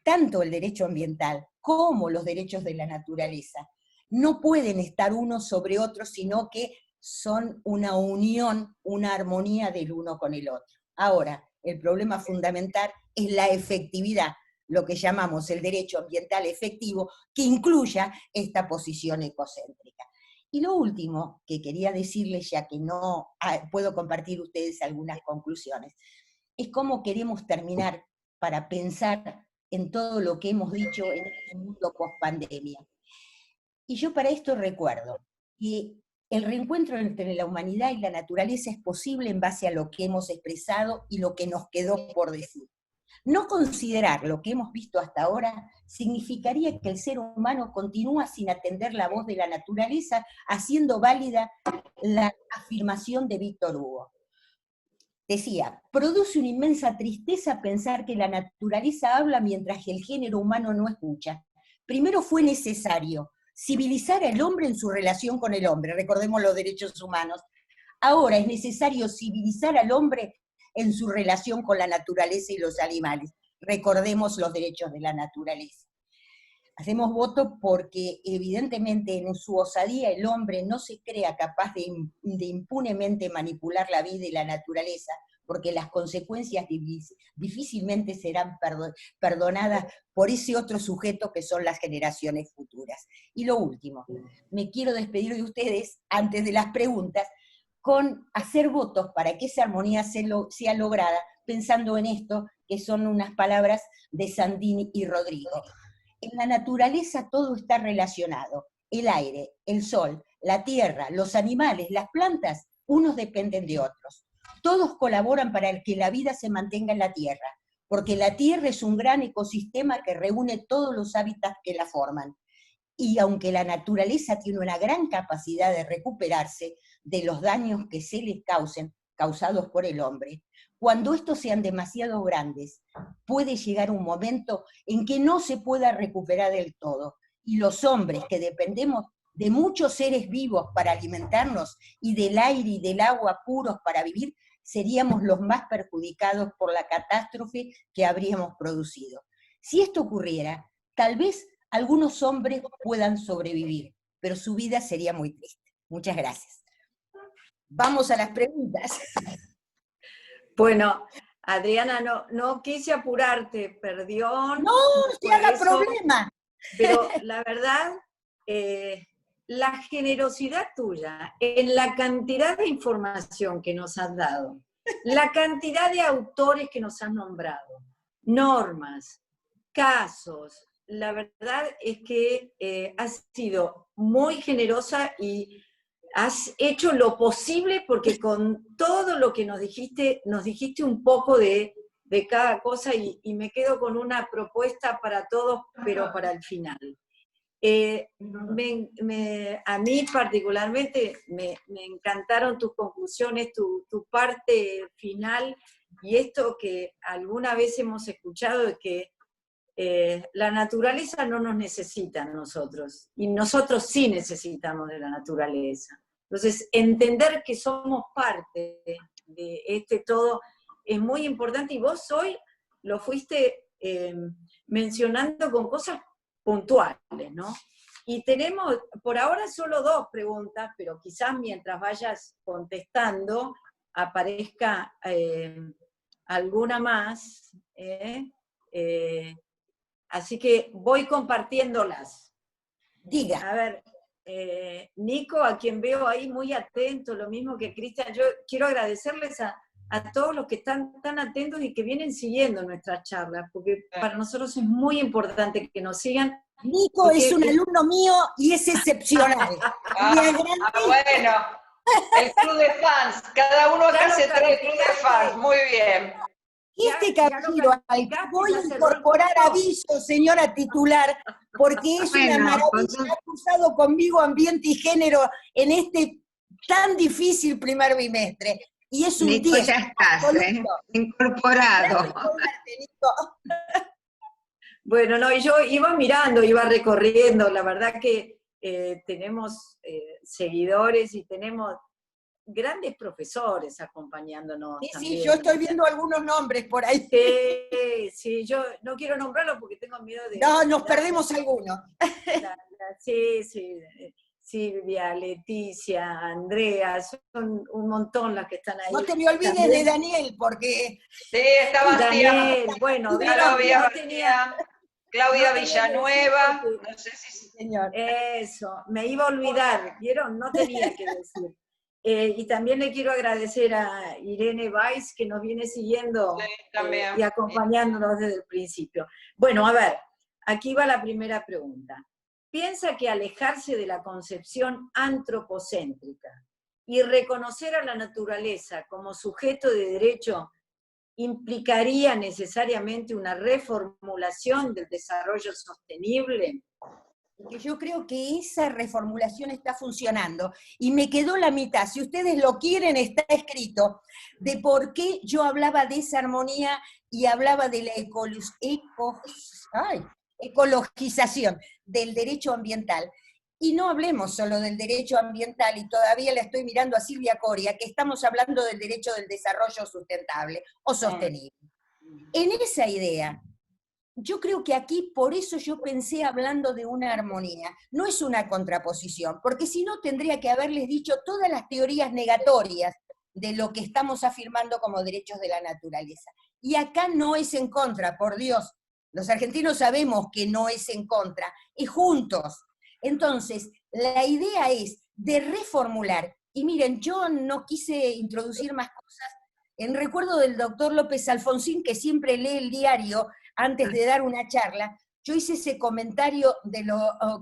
[SPEAKER 3] tanto el derecho ambiental como los derechos de la naturaleza no pueden estar unos sobre otros, sino que son una unión, una armonía del uno con el otro. Ahora, el problema fundamental es la efectividad, lo que llamamos el derecho ambiental efectivo, que incluya esta posición ecocéntrica. Y lo último que quería decirles, ya que no puedo compartir ustedes algunas conclusiones, es cómo queremos terminar para pensar en todo lo que hemos dicho en este mundo post-pandemia. Y yo para esto recuerdo que el reencuentro entre la humanidad y la naturaleza es posible en base a lo que hemos expresado y lo que nos quedó por decir. No considerar lo que hemos visto hasta ahora significaría que el ser humano continúa sin atender la voz de la naturaleza, haciendo válida la afirmación de Víctor Hugo. Decía, produce una inmensa tristeza pensar que la naturaleza habla mientras el género humano no escucha. Primero fue necesario civilizar al hombre en su relación con el hombre, recordemos los derechos humanos. Ahora es necesario civilizar al hombre en su relación con la naturaleza y los animales, recordemos los derechos de la naturaleza. Hacemos voto porque evidentemente en su osadía el hombre no se crea capaz de impunemente manipular la vida y la naturaleza, porque las consecuencias difícilmente serán perdonadas por ese otro sujeto que son las generaciones futuras. Y lo último, me quiero despedir de ustedes antes de las preguntas, con hacer votos para que esa armonía sea lograda, pensando en esto, que son unas palabras de Sandini y Rodrigo. En la naturaleza todo está relacionado, el aire, el sol, la tierra, los animales, las plantas, unos dependen de otros. Todos colaboran para que la vida se mantenga en la tierra, porque la tierra es un gran ecosistema que reúne todos los hábitats que la forman. Y aunque la naturaleza tiene una gran capacidad de recuperarse de los daños que se les causados por el hombre, cuando estos sean demasiado grandes, puede llegar un momento en que no se pueda recuperar del todo. Y los hombres que dependemos de muchos seres vivos para alimentarnos y del aire y del agua puros para vivir, seríamos los más perjudicados por la catástrofe que habríamos producido. Si esto ocurriera, tal vez algunos hombres puedan sobrevivir, pero su vida sería muy triste. Muchas gracias. Vamos a las preguntas.
[SPEAKER 4] Bueno, Adriana, no quise apurarte, perdón.
[SPEAKER 3] No te haga problema.
[SPEAKER 4] Pero la verdad, la generosidad tuya en la cantidad de información que nos has dado, la cantidad de autores que nos has nombrado, normas, casos, la verdad es que has sido muy generosa y has hecho lo posible porque con todo lo que nos dijiste un poco de cada cosa y me quedo con una propuesta para todos, pero para el final. A mí particularmente me encantaron tus conclusiones, tu parte final, y esto que alguna vez hemos escuchado de que la naturaleza no nos necesita a nosotros, y nosotros sí necesitamos de la naturaleza. Entonces, entender que somos parte de este todo es muy importante, y vos hoy lo fuiste mencionando con cosas puntuales, ¿no? Y tenemos por ahora solo 2 preguntas, pero quizás mientras vayas contestando aparezca alguna más. Así que voy compartiéndolas.
[SPEAKER 3] Diga.
[SPEAKER 4] A ver, Nico, a quien veo ahí muy atento, lo mismo que Cristian, yo quiero agradecerles a todos los que están tan atentos y que vienen siguiendo nuestras charlas, porque para nosotros es muy importante que nos sigan.
[SPEAKER 3] Nico es un alumno mío y es excepcional.
[SPEAKER 1] Bueno, el club de fans, cada uno acá se trae el club de fans, muy bien.
[SPEAKER 3] Este capítulo al que voy a incorporar aviso, señora titular, porque es una maravilla. Ha cursado conmigo ambiente y género en este tan difícil primer bimestre. Y es un
[SPEAKER 2] Nico, ya estás, incorporado.
[SPEAKER 4] Bueno, no, y yo iba mirando, iba recorriendo, la verdad que tenemos seguidores y tenemos grandes profesores acompañándonos.
[SPEAKER 3] Sí,
[SPEAKER 4] también.
[SPEAKER 3] Sí, yo estoy viendo algunos nombres por ahí.
[SPEAKER 4] Sí, yo no quiero nombrarlos porque tengo miedo de...
[SPEAKER 3] No, nos perdemos algunos.
[SPEAKER 4] Sí, Silvia, Leticia, Andrea, son un montón las que están ahí.
[SPEAKER 3] No te me olvides también de Daniel, porque...
[SPEAKER 1] Sí, está Bastián.
[SPEAKER 4] Daniel, bueno,
[SPEAKER 1] Claudia Villanueva, no sé si...
[SPEAKER 4] Señor. Eso, me iba a olvidar, ¿vieron? No tenía que decir. Y también le quiero agradecer a Irene Weiss, que nos viene siguiendo y acompañándonos desde el principio. Bueno, a ver, aquí va la primera pregunta. ¿Piensa que alejarse de la concepción antropocéntrica y reconocer a la naturaleza como sujeto de derecho implicaría necesariamente una reformulación del desarrollo sostenible?
[SPEAKER 3] Porque yo creo que esa reformulación está funcionando. Y me quedó la mitad, si ustedes lo quieren, está escrito, de por qué yo hablaba de esa armonía y hablaba de la ecologización del derecho ambiental. Y no hablemos solo del derecho ambiental, y todavía le estoy mirando a Silvia Coria, que estamos hablando del derecho del desarrollo sustentable o sostenible. En esa idea, yo creo que aquí, por eso yo pensé hablando de una armonía, no es una contraposición, porque si no tendría que haberles dicho todas las teorías negatorias de lo que estamos afirmando como derechos de la naturaleza. Y acá no es en contra, por Dios, los argentinos sabemos que no es en contra, es juntos. Entonces, la idea es de reformular, y miren, yo no quise introducir más cosas, en recuerdo del doctor López Alfonsín, que siempre lee el diario antes de dar una charla, yo hice ese comentario de lo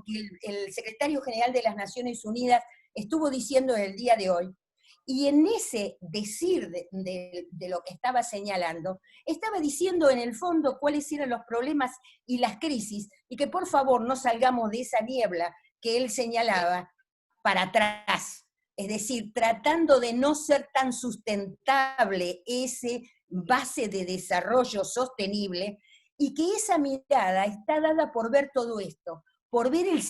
[SPEAKER 3] que el secretario general de las Naciones Unidas estuvo diciendo el día de hoy, y en ese decir de lo que estaba señalando, estaba diciendo en el fondo cuáles eran los problemas y las crisis, y que por favor no salgamos de esa niebla que él señalaba para atrás, es decir, tratando de no ser tan sustentable ese base de desarrollo sostenible, y que esa mirada está dada por ver todo esto, por ver el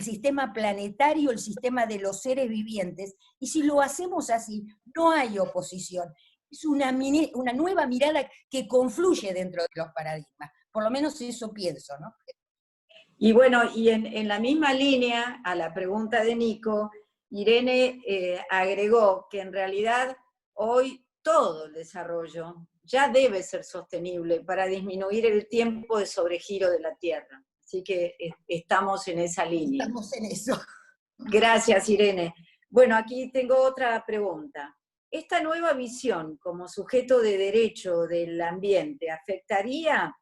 [SPEAKER 3] sistema planetario, el sistema de los seres vivientes, y si lo hacemos así, no hay oposición. Es una nueva mirada que confluye dentro de los paradigmas, por lo menos eso pienso, ¿no?
[SPEAKER 4] Y bueno, y en la misma línea, a la pregunta de Nico, Irene agregó que en realidad hoy todo el desarrollo ya debe ser sostenible para disminuir el tiempo de sobregiro de la Tierra. Así que estamos en esa línea.
[SPEAKER 3] Estamos en eso.
[SPEAKER 4] Gracias, Irene. Bueno, aquí tengo otra pregunta. ¿Esta nueva visión como sujeto de derecho del ambiente afectaría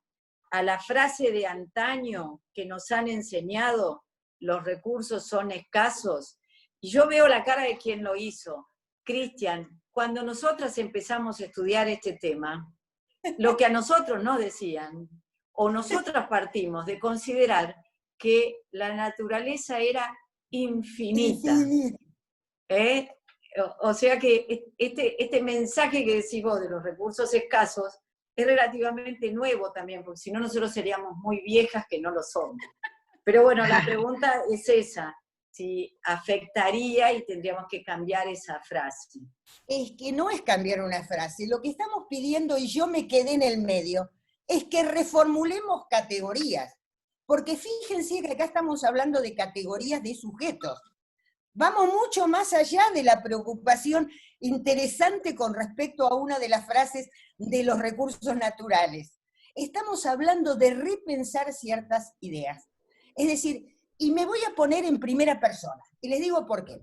[SPEAKER 4] a la frase de antaño que nos han enseñado, los recursos son escasos? Y yo veo la cara de quien lo hizo. Cristian, cuando nosotras empezamos a estudiar este tema, lo que a nosotros nos decían, o nosotras partimos de considerar que la naturaleza era infinita. O sea que este mensaje que decís vos de los recursos escasos es relativamente nuevo también, porque si no nosotros seríamos muy viejas que no lo somos. Pero bueno, la pregunta es esa, si afectaría y tendríamos que cambiar esa frase.
[SPEAKER 3] Es que no es cambiar una frase, lo que estamos pidiendo, y yo me quedé en el medio, es que reformulemos categorías, porque fíjense que acá estamos hablando de categorías de sujetos. Vamos mucho más allá de la preocupación interesante con respecto a una de las frases de los recursos naturales. Estamos hablando de repensar ciertas ideas. Es decir, y me voy a poner en primera persona, y les digo por qué.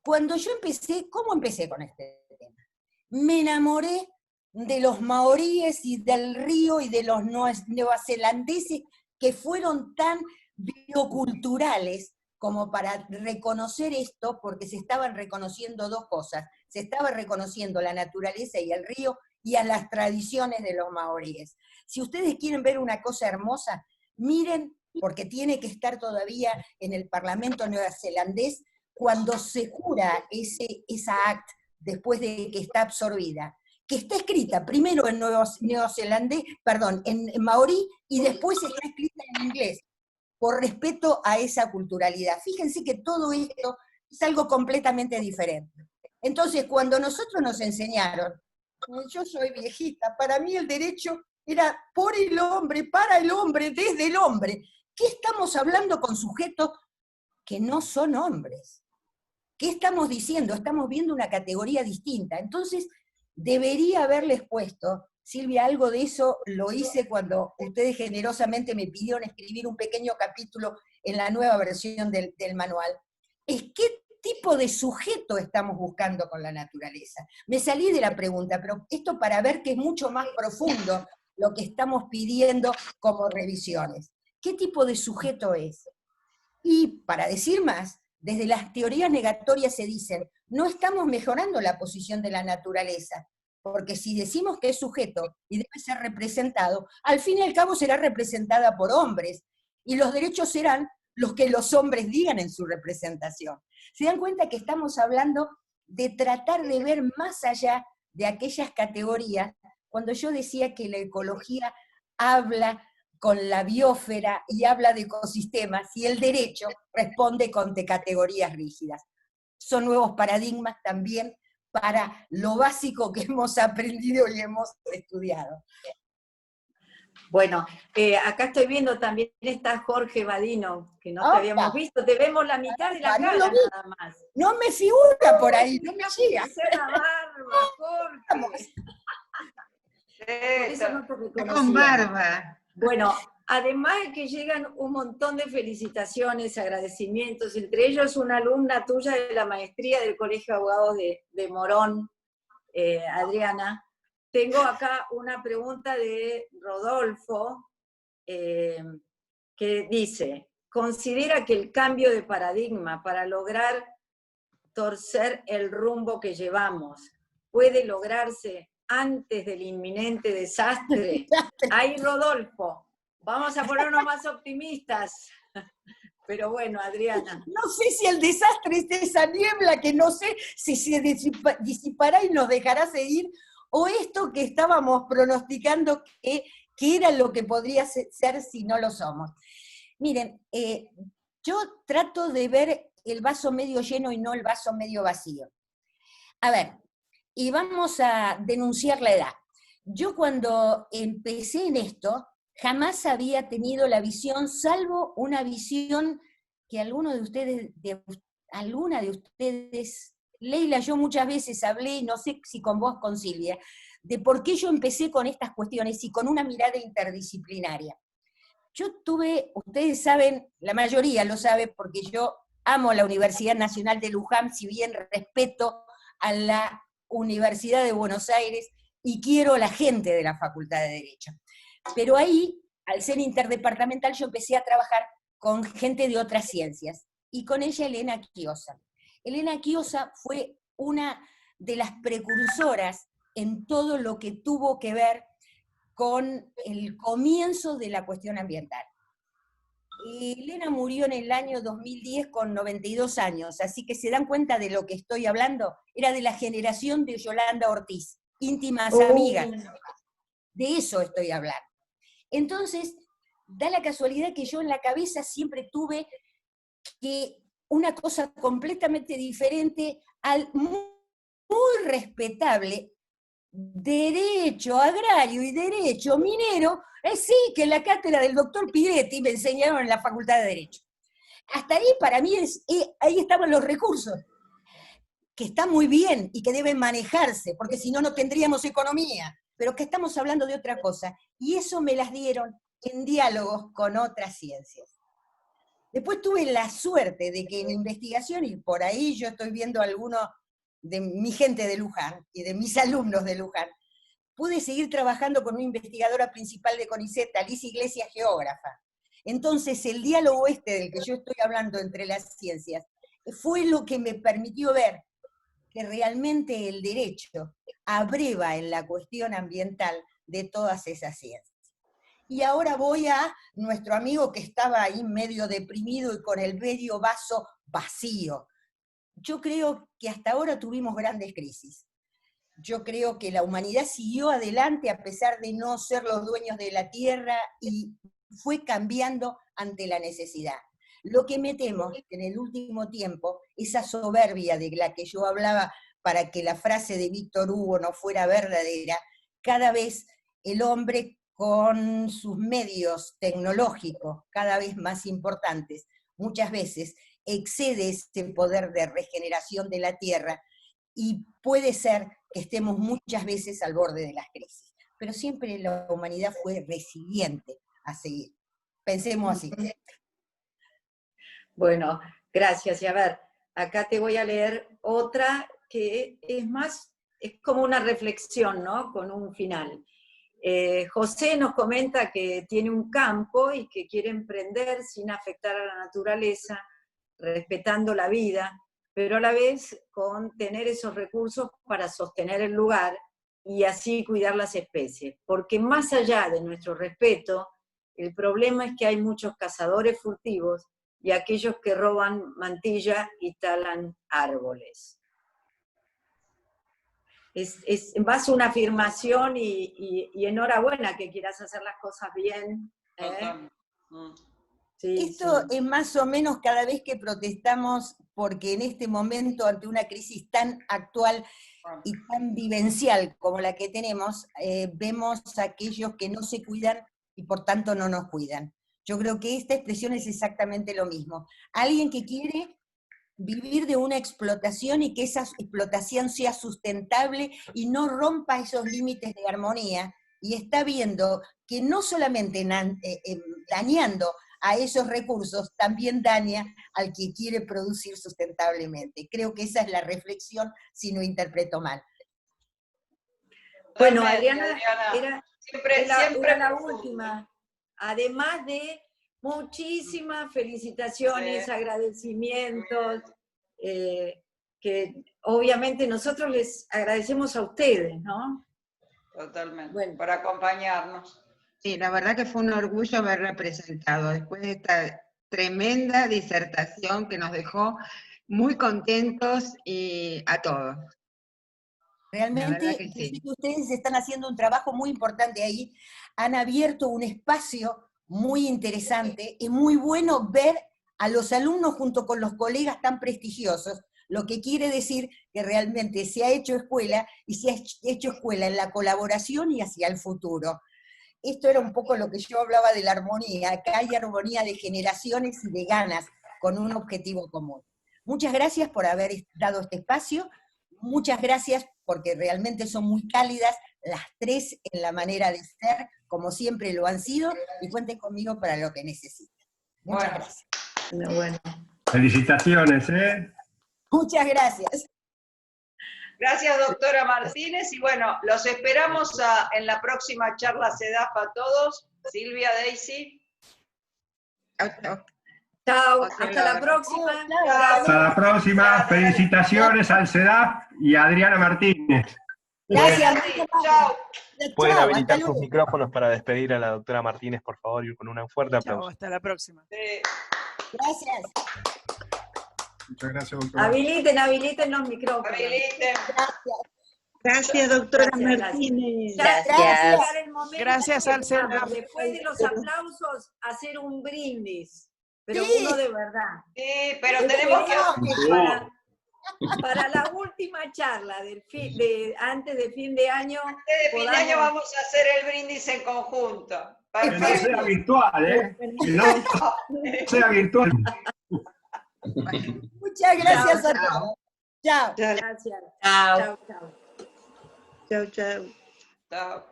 [SPEAKER 3] Cuando yo empecé, ¿cómo empecé con este tema? Me enamoré de los maoríes y del río y de los neozelandeses que fueron tan bioculturales como para reconocer esto, porque se estaban reconociendo dos cosas. Se estaba reconociendo la naturaleza y el río y a las tradiciones de los maoríes. Si ustedes quieren ver una cosa hermosa, miren, porque tiene que estar todavía en el Parlamento neozelandés, cuando se jura esa acta después de que está absorbida, que está escrita primero en neozelandés, perdón, en maorí, y después está escrita en inglés, por respeto a esa culturalidad. Fíjense que todo esto es algo completamente diferente. Entonces, cuando nosotros nos enseñaron, yo soy viejita, para mí el derecho era por el hombre, para el hombre, desde el hombre. ¿Qué estamos hablando con sujetos que no son hombres? ¿Qué estamos diciendo? Estamos viendo una categoría distinta. Entonces, debería haberles puesto, Silvia, algo de eso lo hice cuando ustedes generosamente me pidieron escribir un pequeño capítulo en la nueva versión del manual. Es qué tipo de sujeto estamos buscando con la naturaleza. Me salí de la pregunta, pero esto para ver que es mucho más profundo lo que estamos pidiendo como revisiones. ¿Qué tipo de sujeto es? Y para decir más, desde las teorías negatorias se dicen, no estamos mejorando la posición de la naturaleza, porque si decimos que es sujeto y debe ser representado, al fin y al cabo será representada por hombres, y los derechos serán los que los hombres digan en su representación. ¿Se dan cuenta que estamos hablando de tratar de ver más allá de aquellas categorías, cuando yo decía que la ecología habla con la biosfera y habla de ecosistemas, y el derecho responde con categorías rígidas? Son nuevos paradigmas también para lo básico que hemos aprendido y hemos estudiado.
[SPEAKER 4] Bueno, acá estoy viendo también está Jorge Badino, que no te habíamos visto, te vemos la mitad de la cara nada más.
[SPEAKER 3] No me figura por ahí, no me llega.
[SPEAKER 4] La barba, Jorge. Eso no te reconocía.
[SPEAKER 2] Con barba.
[SPEAKER 4] Bueno, además de que llegan un montón de felicitaciones, agradecimientos, entre ellos una alumna tuya de la maestría del Colegio de Abogados de Morón, Adriana. Tengo acá una pregunta de Rodolfo, que dice, ¿considera que el cambio de paradigma para lograr torcer el rumbo que llevamos puede lograrse antes del inminente desastre? Ahí, Rodolfo, vamos a ponernos más optimistas. Pero bueno, Adriana.
[SPEAKER 3] No sé si el desastre es esa niebla que no sé si se disipará y nos dejará seguir, o esto que estábamos pronosticando que era lo que podría ser si no lo somos. Miren, yo trato de ver el vaso medio lleno y no el vaso medio vacío. A ver, y vamos a denunciar la edad. Yo cuando empecé en esto, jamás había tenido la visión, salvo una visión que alguna de ustedes, Leila, yo muchas veces hablé, y no sé si con vos, con Silvia, de por qué yo empecé con estas cuestiones y con una mirada interdisciplinaria. Yo tuve, ustedes saben, la mayoría lo sabe, porque yo amo la Universidad Nacional de Luján, si bien respeto a la Universidad de Buenos Aires y quiero a la gente de la Facultad de Derecho. Pero ahí, al ser interdepartamental, yo empecé a trabajar con gente de otras ciencias, y con ella Elena Chiosa. Elena Chiosa fue una de las precursoras en todo lo que tuvo que ver con el comienzo de la cuestión ambiental. Elena murió en el año 2010 con 92 años, así que se dan cuenta de lo que estoy hablando. Era de la generación de Yolanda Ortiz, íntimas amigas. De eso estoy hablando. Entonces, da la casualidad que yo en la cabeza siempre tuve que una cosa completamente diferente al muy respetable derecho agrario y derecho minero, sí, que en la cátedra del doctor Piretti me enseñaron en la Facultad de Derecho. Hasta ahí para mí ahí estaban los recursos, que están muy bien y que deben manejarse, porque si no, no tendríamos economía, pero que estamos hablando de otra cosa. Y eso me las dieron en diálogos con otras ciencias. Después tuve la suerte de que en investigación, y por ahí yo estoy viendo a algunos de mi gente de Luján y de mis alumnos de Luján, pude seguir trabajando con una investigadora principal de CONICET, Alicia Iglesias, geógrafa. Entonces, el diálogo del que yo estoy hablando entre las ciencias fue lo que me permitió ver que realmente el derecho abreva en la cuestión ambiental de todas esas ciencias. Y ahora voy a nuestro amigo que estaba ahí medio deprimido y con el medio vaso vacío. Yo creo que hasta ahora tuvimos grandes crisis. Yo creo que la humanidad siguió adelante a pesar de no ser los dueños de la tierra y fue cambiando ante la necesidad. Lo que me temo es que en el último tiempo, esa soberbia de la que yo hablaba para que la frase de Víctor Hugo no fuera verdadera, cada vez el hombre con sus medios tecnológicos cada vez más importantes, muchas veces excede ese poder de regeneración de la tierra y puede ser que estemos muchas veces al borde de las crisis. Pero siempre la humanidad fue resiliente a seguir. Pensemos así.
[SPEAKER 4] Bueno, gracias. Y a ver, acá te voy a leer otra que es como una reflexión, ¿no? Con un final. José nos comenta que tiene un campo y que quiere emprender sin afectar a la naturaleza, respetando la vida, pero a la vez con tener esos recursos para sostener el lugar y así cuidar las especies. Porque más allá de nuestro respeto, el problema es que hay muchos cazadores furtivos y aquellos que roban mantilla y talan árboles. Es más una afirmación y enhorabuena que quieras hacer las cosas bien.
[SPEAKER 3] Sí, esto es más o menos cada vez que protestamos, porque en este momento, ante una crisis tan actual y tan vivencial como la que tenemos, vemos a aquellos que no se cuidan y por tanto no nos cuidan. Yo creo que esta expresión es exactamente lo mismo. Alguien que quiere vivir de una explotación y que esa explotación sea sustentable y no rompa esos límites de armonía, y está viendo que no solamente dañando a esos recursos, también daña al que quiere producir sustentablemente. Creo que esa es la reflexión, si no interpreto mal.
[SPEAKER 4] Bueno, Adriana era siempre la última. Además de muchísimas felicitaciones, sí, agradecimientos, que obviamente nosotros les agradecemos a ustedes, ¿no?
[SPEAKER 1] Totalmente, bueno, por acompañarnos.
[SPEAKER 2] Sí, la verdad que fue un orgullo haberla presentado, después de esta tremenda disertación que nos dejó muy contentos y a todos.
[SPEAKER 3] Realmente, que sí, sé que ustedes están haciendo un trabajo muy importante ahí, han abierto un espacio muy interesante, es muy bueno ver a los alumnos junto con los colegas tan prestigiosos, lo que quiere decir que realmente se ha hecho escuela, y se ha hecho escuela en la colaboración y hacia el futuro. Esto era un poco lo que yo hablaba de la armonía, acá hay armonía de generaciones y de ganas, con un objetivo común. Muchas gracias por haber dado este espacio, muchas gracias porque realmente son muy cálidas las tres en la manera de ser, como siempre lo han sido, y cuenten conmigo para lo que necesiten. Muchas gracias.
[SPEAKER 4] Bueno.
[SPEAKER 5] Felicitaciones, ¿eh?
[SPEAKER 3] Muchas gracias.
[SPEAKER 1] Gracias, doctora Martínez, y bueno, los esperamos en la próxima charla CEDAF a todos. Silvia, Daisy.
[SPEAKER 4] Chao, hasta la próxima.
[SPEAKER 5] Hasta la próxima, felicitaciones al CEDAF y a Adriana Martínez.
[SPEAKER 3] Gracias.
[SPEAKER 1] Chao.
[SPEAKER 6] Pueden
[SPEAKER 3] Chao,
[SPEAKER 6] habilitar
[SPEAKER 3] hasta
[SPEAKER 6] sus
[SPEAKER 3] luego.
[SPEAKER 6] micrófonos para despedir a la doctora Martínez, por favor, y con un fuerte
[SPEAKER 7] Chao,
[SPEAKER 6] aplauso.
[SPEAKER 7] hasta la próxima.
[SPEAKER 1] Sí.
[SPEAKER 3] Gracias.
[SPEAKER 5] Muchas gracias, doctora.
[SPEAKER 4] Habiliten los micrófonos.
[SPEAKER 1] Habiliten.
[SPEAKER 2] Gracias, doctora
[SPEAKER 4] Gracias,
[SPEAKER 2] Martínez.
[SPEAKER 4] Ya va a llegar el momento
[SPEAKER 7] Gracias,
[SPEAKER 4] que
[SPEAKER 7] Alcel.
[SPEAKER 4] podamos, después de los aplausos, hacer un brindis. Pero
[SPEAKER 3] Sí.
[SPEAKER 4] uno de verdad.
[SPEAKER 1] Sí, pero tenemos que...
[SPEAKER 4] Para la última charla antes de fin de año,
[SPEAKER 1] Antes de fin de año vamos a hacer el brindis en conjunto.
[SPEAKER 5] Que no sea virtual, ¿eh? Que no sea virtual.
[SPEAKER 3] Muchas gracias
[SPEAKER 4] Chao,
[SPEAKER 3] a todos. Chao.
[SPEAKER 4] gracias. Chao, chao.
[SPEAKER 2] Chau, chau.
[SPEAKER 1] Chao.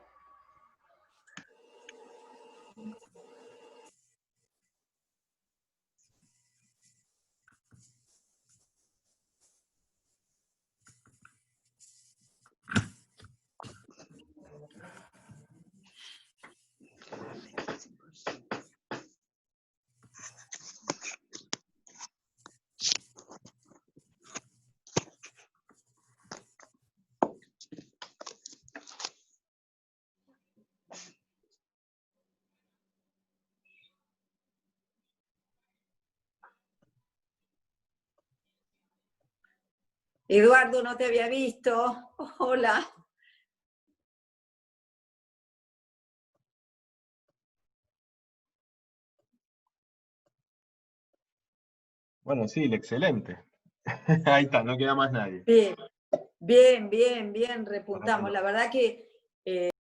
[SPEAKER 4] Eduardo, no te había visto. Hola.
[SPEAKER 6] Bueno, sí, excelente. Ahí está, no queda más nadie.
[SPEAKER 4] Bien, repuntamos. La verdad que